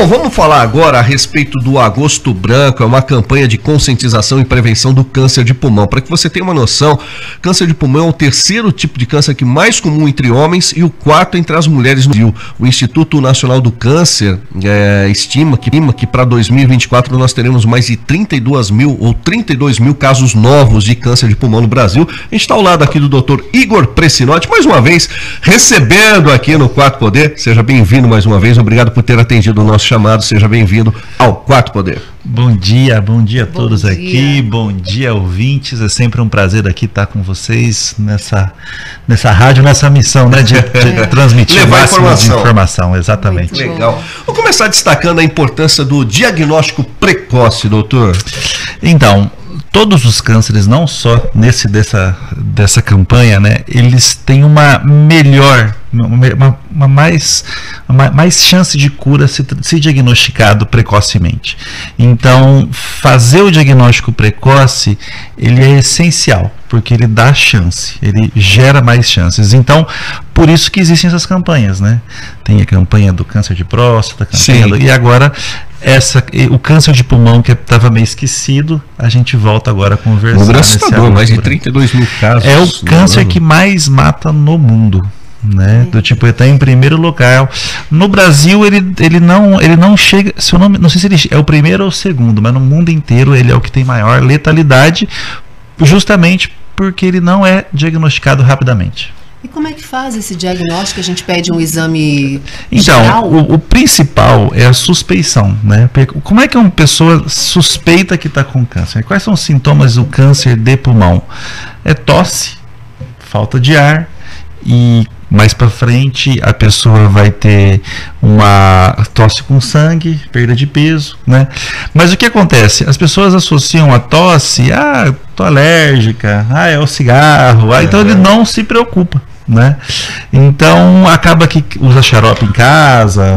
Bom, vamos falar agora a respeito do Agosto Branco. É uma campanha de conscientização e prevenção do câncer de pulmão. Para que você tenha uma noção, câncer de pulmão é o terceiro tipo de câncer que mais comum entre homens e o quarto entre as mulheres no Brasil. O Instituto Nacional do Câncer estima que para 2024 nós teremos mais de 32 mil casos novos de câncer de pulmão no Brasil. A gente está ao lado aqui do Dr. Igor Pressinotti, mais uma vez, recebendo aqui no Quarto Poder. Seja bem-vindo mais uma vez. Obrigado por ter atendido o nosso chamado. Seja bem-vindo ao Quarto Poder. Bom dia a todos aqui. Bom dia, ouvintes. É sempre um prazer aqui estar com vocês nessa rádio, nessa missão, né, de transmitir levar informação. Exatamente. Muito legal. Vou começar destacando a importância do diagnóstico precoce, doutor. Então, todos os cânceres, não só dessa campanha, né, eles têm uma melhor, mais chance de cura se diagnosticado precocemente. Então, fazer o diagnóstico precoce, ele é essencial, porque ele dá chance, ele gera mais chances. Então, por isso que existem essas campanhas, né? Tem a campanha do câncer de próstata, e agora o câncer de pulmão, que estava meio esquecido, a gente volta agora a conversar. Assustador, mais de 32 mil casos. É o câncer que mais mata no mundo, né? Do tipo, ele está em primeiro lugar. No Brasil ele não chega, seu nome, não sei se ele é o primeiro ou o segundo, mas no mundo inteiro ele é o que tem maior letalidade, justamente porque ele não é diagnosticado rapidamente. E como é que faz esse diagnóstico? A gente pede um exame geral? Então, o principal é a suspeição, né? Como é que uma pessoa suspeita que está com câncer? Quais são os sintomas do câncer de pulmão? É tosse, falta de ar, e mais para frente a pessoa vai ter uma tosse com sangue, perda de peso, né? Mas o que acontece? As pessoas associam a tosse, tô alérgica, é o cigarro, então ele não se preocupa, né? Então acaba que usa xarope em casa,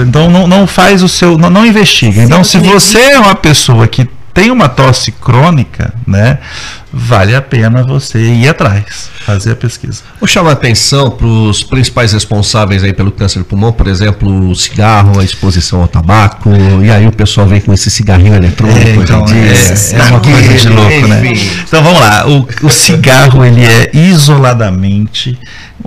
então não faz o seu, não investiga. Então, se você é uma pessoa que tem uma tosse crônica, né, vale a pena você ir atrás, fazer a pesquisa. Vou chamar a atenção para os principais responsáveis aí pelo câncer de pulmão, por exemplo, o cigarro, a exposição ao tabaco, e aí o pessoal vem com esse cigarrinho eletrônico. Então, é uma coisa de louco, né? Então vamos lá, o cigarro, ele é isoladamente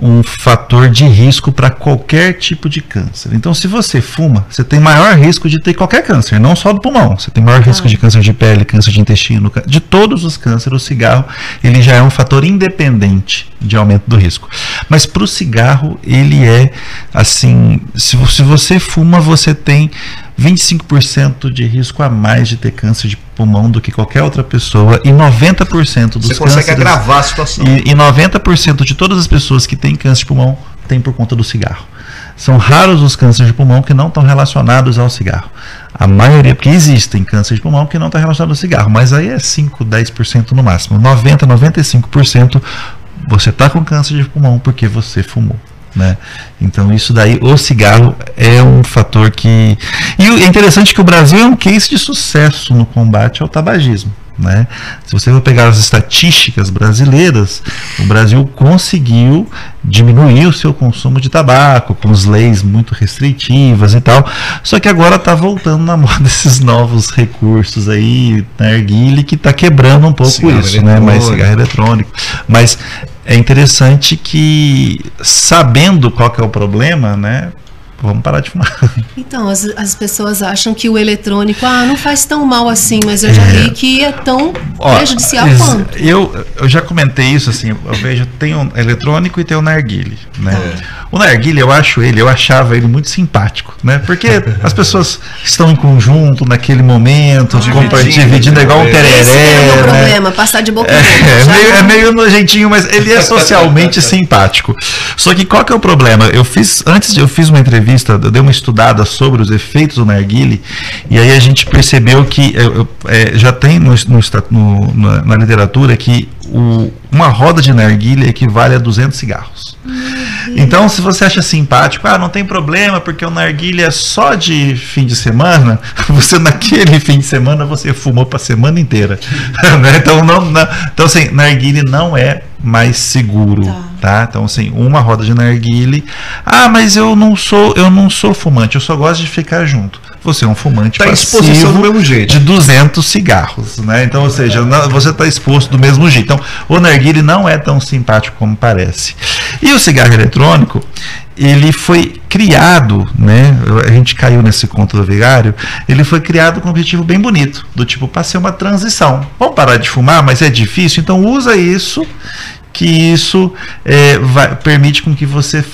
um fator de risco para qualquer tipo de câncer. Então, se você fuma, você tem maior risco de ter qualquer câncer, não só do pulmão. Você tem maior risco de câncer de pele, câncer de intestino, de todos os cânceres. O cigarro, ele já é um fator independente de aumento do risco. Mas para o cigarro, ele é assim, se você fuma, você tem 25% de risco a mais de ter câncer de pulmão do que qualquer outra pessoa, e 90% dos cânceres... Você consegue agravar a situação. E 90% de todas as pessoas que têm câncer de pulmão tem por conta do cigarro. São raros os cânceres de pulmão que não estão relacionados ao cigarro. A maioria, porque existem câncer de pulmão que não está relacionado ao cigarro, mas aí é 5, 10% no máximo. 90, 95% você está com câncer de pulmão porque você fumou, né? Então isso daí, o cigarro é um fator que... E é interessante que o Brasil é um case de sucesso no combate ao tabagismo, né? Se você for pegar as estatísticas brasileiras, o Brasil conseguiu diminuir o seu consumo de tabaco, com as leis muito restritivas e tal, só que agora está voltando na moda esses novos recursos aí, narguilé, que está quebrando um pouco cigarro isso, né? Mas cigarro eletrônico. Mas é interessante que, sabendo qual que é o problema, né, vamos parar de fumar. Então, as pessoas acham que o eletrônico, não faz tão mal assim, mas eu já vi que é tão prejudicial quanto. Eu já comentei isso, assim, eu vejo, tem um eletrônico e tem o narguilé, né? O narguilé, eu achava ele muito simpático, né? Porque as pessoas estão em conjunto naquele momento, dividindo igual um tereré. Esse é o problema, passar de boca é meio nojentinho, mas ele é socialmente simpático. Só que qual que é o problema? Antes eu fiz uma entrevista, eu dei uma estudada sobre os efeitos do narguilé, e aí a gente percebeu que já tem na literatura que uma roda de narguilé equivale a 200 cigarros. Então, se você acha simpático, não tem problema, porque o narguilé é só de fim de semana, naquele fim de semana você fumou para a semana inteira. Então, assim, narguilé não é mais seguro tá? Então, assim, uma roda de narguile. Ah, mas eu não sou fumante, eu só gosto de ficar junto. Você é um fumante passivo do mesmo jeito. de 200 cigarros, né? Então, ou seja, você está exposto do mesmo jeito. Então, o narguile não é tão simpático como parece. E o cigarro eletrônico, ele foi criado, né? A gente caiu nesse conto do vigário. Ele foi criado com um objetivo bem bonito, do tipo, para ser uma transição. Vamos parar de fumar, mas é difícil, então usa isso, que isso permite com que você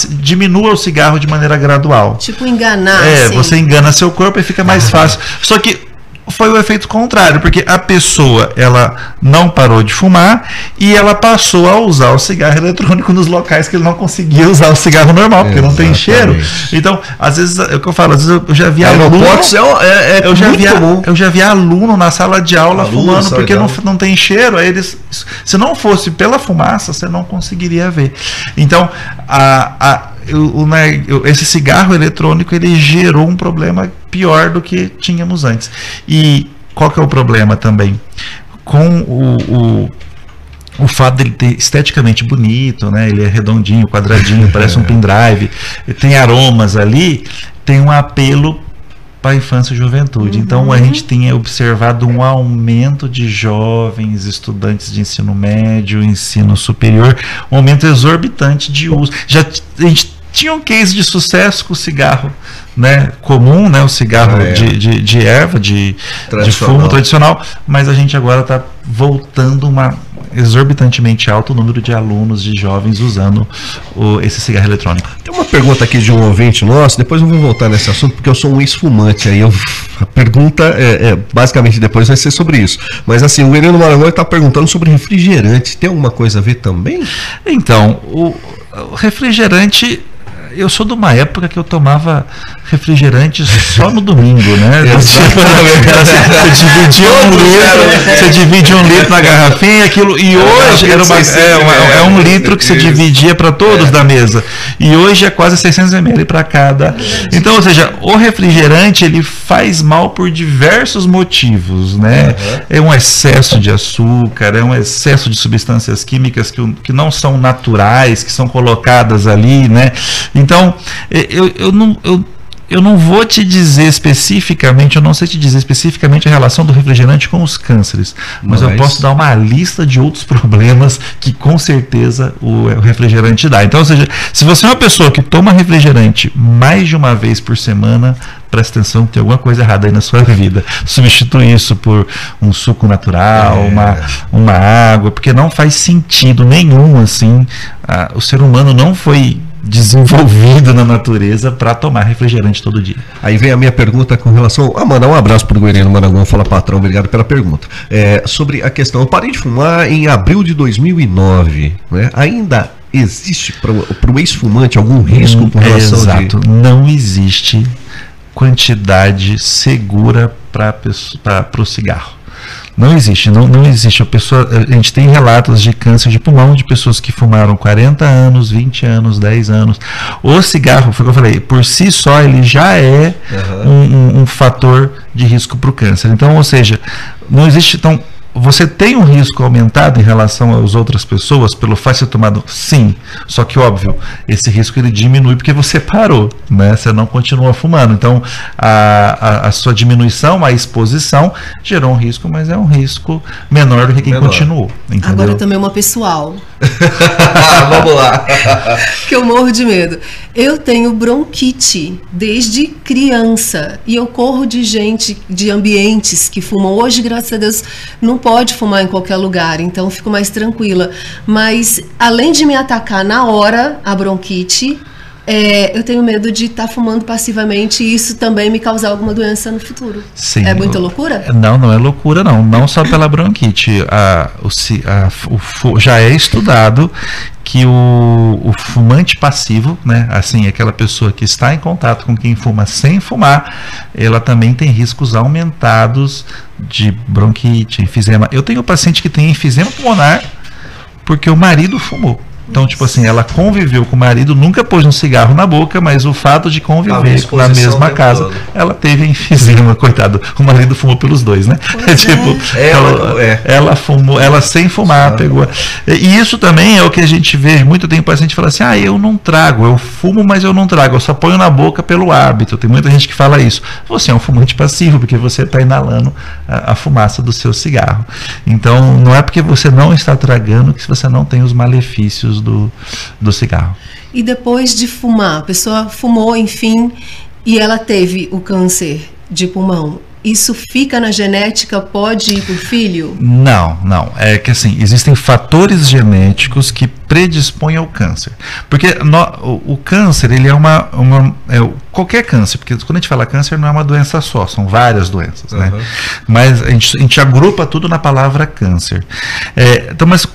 diminua o cigarro de maneira gradual. Tipo enganar. Assim. Você engana seu corpo e fica mais fácil. Só que foi o efeito contrário, porque a pessoa, ela não parou de fumar e ela passou a usar o cigarro eletrônico nos locais que ele não conseguia usar o cigarro normal, porque não tem cheiro. Então, às vezes, é o que eu falo, às vezes eu já vi aluno, eu já vi aluno na sala de aula fumando, porque não tem cheiro. Aí eles, se não fosse pela fumaça, você não conseguiria ver. Então, esse cigarro eletrônico, ele gerou um problema pior do que tínhamos antes. E qual que é o problema também? Com o fato dele ter esteticamente bonito, né? Ele é redondinho, quadradinho, parece um pendrive, tem aromas ali, tem um apelo para a infância e juventude. Então a gente tem observado um aumento de jovens estudantes de ensino médio, ensino superior, um aumento exorbitante de uso. A gente tinha um case de sucesso com o cigarro, né, comum, né, o cigarro de erva, de fumo tradicional, mas a gente agora está voltando exorbitantemente alto o número de alunos, de jovens usando esse cigarro eletrônico. Tem uma pergunta aqui de um ouvinte nosso, depois eu vou voltar nesse assunto, porque eu sou um ex-fumante, aí a pergunta basicamente depois vai ser sobre isso. Mas assim, o Heleno Maranhão está perguntando sobre refrigerante, tem alguma coisa a ver também? Então, o refrigerante, eu sou de uma época que eu tomava refrigerante só no domingo, né? Você dividia um litro na garrafinha, aquilo, e hoje é um litro que você dividia para todos da mesa. E hoje é quase 600 ml para cada. Então, ou seja, o refrigerante, ele faz mal por diversos motivos, né? É um excesso de açúcar, é um excesso de substâncias químicas que não são naturais, que são colocadas ali, né? Então, eu não vou te dizer especificamente, eu não sei te dizer especificamente a relação do refrigerante com os cânceres, mas eu posso dar uma lista de outros problemas que com certeza o refrigerante dá. Então, ou seja, se você é uma pessoa que toma refrigerante mais de uma vez por semana, presta atenção, tem alguma coisa errada aí na sua vida. Substitui isso por um suco natural, uma água, porque não faz sentido nenhum, assim, o ser humano não foi desenvolvido na natureza para tomar refrigerante todo dia. Aí vem a minha pergunta com relação a mandar um abraço para o Heleno Maranhão. Fala, patrão, obrigado pela pergunta. Sobre a questão, eu parei de fumar em abril de 2009, né? Ainda existe para o ex-fumante algum risco com relação Exato. Não existe quantidade segura para o cigarro. Não existe, não existe. A gente tem relatos de câncer de pulmão de pessoas que fumaram 40 anos, 20 anos, 10 anos. O cigarro, foi o que eu falei, por si só ele já é um fator de risco para o câncer. Então, ou seja, não existe. Então, você tem um risco aumentado em relação às outras pessoas pelo fato de ser tomado? Sim. Só que, óbvio, esse risco ele diminui porque você parou, né? Você não continua fumando. Então, a sua diminuição, a exposição, gerou um risco, mas é um risco menor do que quem continuou. Entendeu? Agora também uma pessoal. Vamos lá. Que eu morro de medo. Eu tenho bronquite desde criança e eu corro de ambientes que fumam. Hoje, graças a Deus, não pode fumar em qualquer lugar, então fico mais tranquila. Mas, além de me atacar na hora, a bronquite, eu tenho medo de estar fumando passivamente e isso também me causar alguma doença no futuro. Sim. É muita loucura? Não é loucura, não. Não só pela bronquite. Já é estudado que o fumante passivo, né, assim, aquela pessoa que está em contato com quem fuma sem fumar, ela também tem riscos aumentados de bronquite, enfisema. Eu tenho paciente que tem enfisema pulmonar porque o marido fumou. Então, tipo assim, ela conviveu com o marido, nunca pôs um cigarro na boca, mas o fato de conviver na mesma casa, ela teve enfisema, coitado. O marido fumou pelos dois, né? Tipo, ela fumou, ela sem fumar, pegou. E isso também é o que a gente vê muito tempo, a gente fala assim, eu não trago, eu fumo, mas eu não trago, eu só ponho na boca pelo hábito. Tem muita gente que fala isso. Você é um fumante passivo, porque você está inalando a fumaça do seu cigarro. Então, não é porque você não está tragando que você não tem os malefícios do cigarro. E depois de fumar, a pessoa fumou, enfim, e ela teve o câncer de pulmão. Isso fica na genética, pode ir para o filho? Não. É que assim, existem fatores genéticos que predispõem ao câncer. Porque o câncer, ele é qualquer câncer, porque quando a gente fala câncer não é uma doença só, são várias doenças, né? Mas a gente agrupa tudo na palavra câncer. Então, mas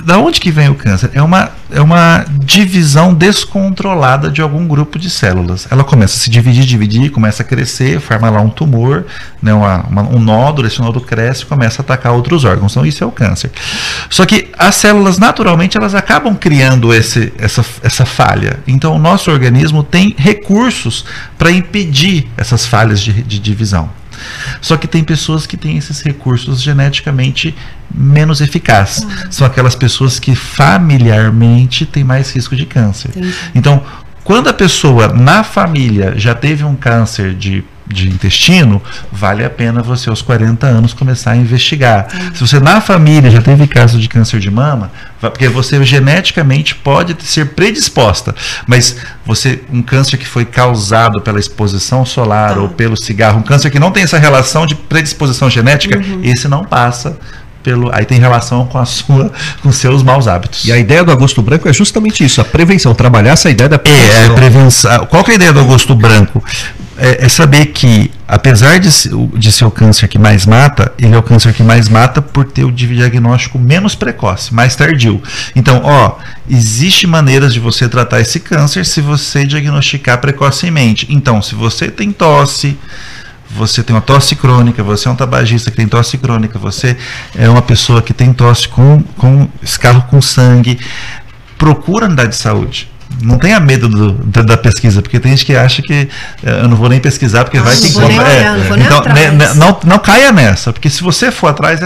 da onde que vem o câncer? É uma divisão descontrolada de algum grupo de células. Ela começa a se dividir, começa a crescer, forma lá um tumor, né, um nódulo, esse nódulo cresce e começa a atacar outros órgãos. Então isso é o câncer. Só que as células, naturalmente, elas acabam criando essa falha. Então o nosso organismo tem recursos para impedir essas falhas de divisão. Só que tem pessoas que têm esses recursos geneticamente menos eficazes. São aquelas pessoas que familiarmente têm mais risco de câncer. Então, quando a pessoa na família já teve um câncer de intestino, vale a pena você aos 40 anos começar a investigar. Se você na família já teve caso de câncer de mama, porque você geneticamente pode ser predisposta, mas um câncer que foi causado pela exposição solar ou pelo cigarro, um câncer que não tem essa relação de predisposição genética, esse não passa. Aí tem relação com seus maus hábitos. E a ideia do Agosto Branco é justamente isso, a prevenção, trabalhar essa ideia da prevenção. Prevenção. Qual que é a ideia do Agosto Branco? É saber que, apesar de ser o câncer que mais mata, ele é o câncer que mais mata por ter o diagnóstico menos precoce, mais tardio. Então, existe maneiras de você tratar esse câncer se você diagnosticar precocemente. Então, se você tem tosse, você tem uma tosse crônica, você é um tabagista que tem tosse crônica, você é uma pessoa que tem tosse com escarro com sangue, procura a unidade de saúde. Não tenha medo da pesquisa, porque tem gente que acha que eu não vou nem pesquisar, porque vai ter como. Então, não caia nessa, porque se você for atrás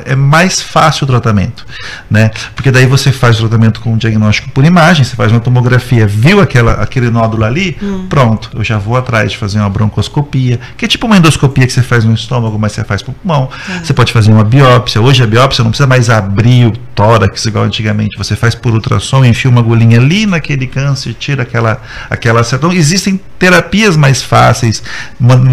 é mais fácil o tratamento, né? Porque daí você faz o tratamento com um diagnóstico por imagem, você faz uma tomografia, viu aquele nódulo ali, pronto, eu já vou atrás de fazer uma broncoscopia, que é tipo uma endoscopia que você faz no estômago, mas você faz pro pulmão. Você pode fazer uma biópsia. Hoje a biópsia não precisa mais abrir o tórax igual antigamente, você faz por ultrassom, enfia uma agulhinha ali naquele câncer, tira aquela. Então, existem terapias mais fáceis,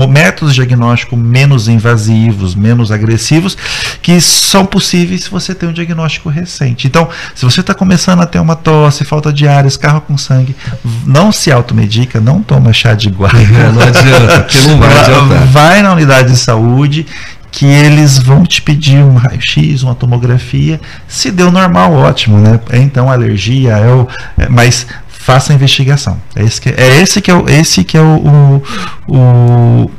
métodos de diagnóstico menos invasivos, menos agressivos, que são possíveis se você tem um diagnóstico recente. Então, se você está começando a ter uma tosse, falta de ar, escarro com sangue, não se automedica, não toma chá de guarda. Não adianta, porque não vai adiantar. Vai na unidade de saúde, que eles vão te pedir um raio-x, uma tomografia. Se deu normal, ótimo, né? Então, alergia, mas faça a investigação. Esse que é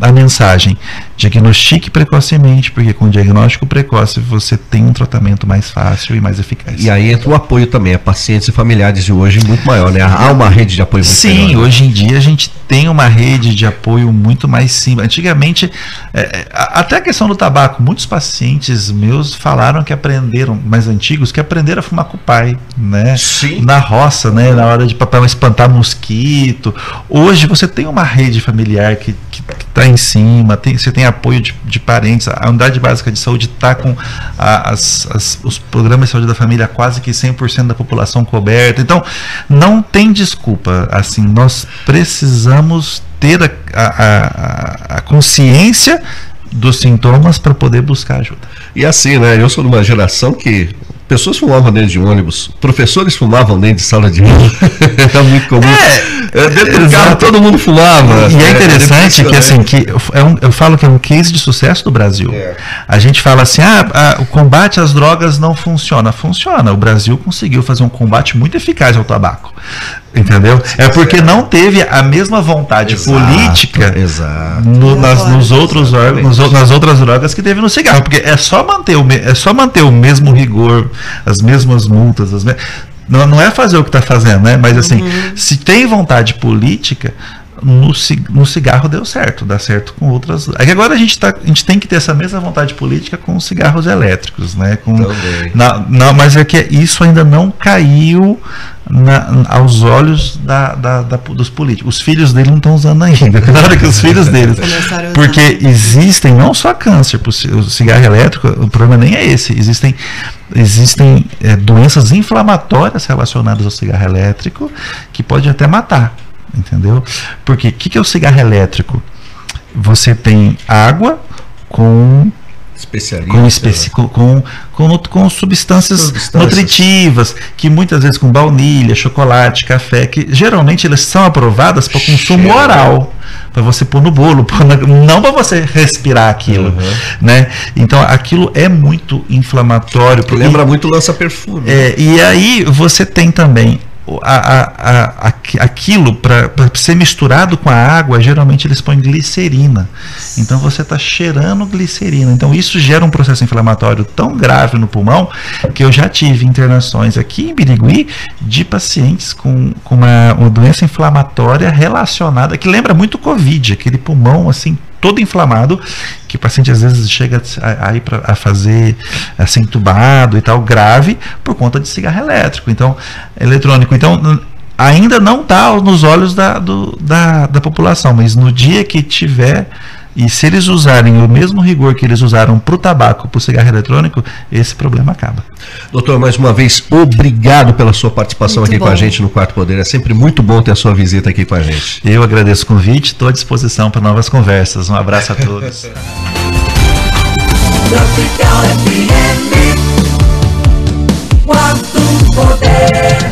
a mensagem. Diagnostique precocemente, porque com diagnóstico precoce você tem um tratamento mais fácil e mais eficaz. E aí entra o apoio também a pacientes e familiares de hoje muito maior, né? Há uma rede de apoio muito maior. Sim, hoje em dia a gente tem uma rede de apoio muito mais simples. Antigamente, até a questão do tabaco, muitos pacientes meus falaram que aprenderam, mais antigos, que aprenderam a fumar com o pai, né? Sim. Na roça, né? Na hora de para espantar mosquito. Hoje você tem uma rede familiar que está em cima, você tem apoio de parentes, a unidade básica de saúde está com os programas de saúde da família quase que 100% da população coberta. Então, não tem desculpa. Assim, nós precisamos ter a consciência dos sintomas para poder buscar ajuda. E assim, né? Eu sou de uma geração que pessoas fumavam dentro de ônibus, professores fumavam dentro de sala de aula. Era muito comum. Dentro do carro todo mundo fumava. E é interessante que, assim, eu falo que é um case de sucesso do Brasil. A gente fala assim, o combate às drogas não funciona. Funciona. O Brasil conseguiu fazer um combate muito eficaz ao tabaco. Entendeu? É porque não teve a mesma vontade política nos outros órgãos, nas outras drogas que teve no cigarro. Porque é só manter o mesmo rigor, as mesmas multas, Não é fazer o que está fazendo, né? Mas assim, se tem vontade política, no cigarro deu certo, dá certo com outras. Aí agora a gente tem que ter essa mesma vontade política com os cigarros elétricos, né? Mas é que isso ainda não caiu aos olhos dos políticos. Os filhos dele não estão usando ainda. Claro que os filhos deles. Porque existem não só câncer por o cigarro elétrico, o problema nem é esse. Existem doenças inflamatórias relacionadas ao cigarro elétrico que pode até matar. Entendeu? Porque o que é o cigarro elétrico? Você tem água com substâncias nutritivas, que muitas vezes com baunilha, chocolate, café, que geralmente elas são aprovadas para consumo oral, para você pôr no bolo, não para você respirar aquilo, né? Então aquilo é muito inflamatório. Lembra muito lança-perfume. E aí você tem também aquilo para ser misturado com a água, geralmente eles põem glicerina. Então você está cheirando glicerina. Então isso gera um processo inflamatório tão grave no pulmão que eu já tive internações aqui em Birigui de pacientes com uma doença inflamatória relacionada, que lembra muito o Covid, aquele pulmão assim todo inflamado, que o paciente às vezes chega a ir a fazer assim, entubado e tal, grave, por conta de cigarro elétrico, então, eletrônico. Então, ainda não está nos olhos da população, mas no dia que tiver, e se eles usarem o mesmo rigor que eles usaram para o tabaco, para o cigarro eletrônico, esse problema acaba. Doutor, mais uma vez, obrigado pela sua participação aqui com a gente no Quarto Poder. É sempre muito bom ter a sua visita aqui com a gente. Eu agradeço o convite, estou à disposição para novas conversas. Um abraço a todos. Quarto Poder.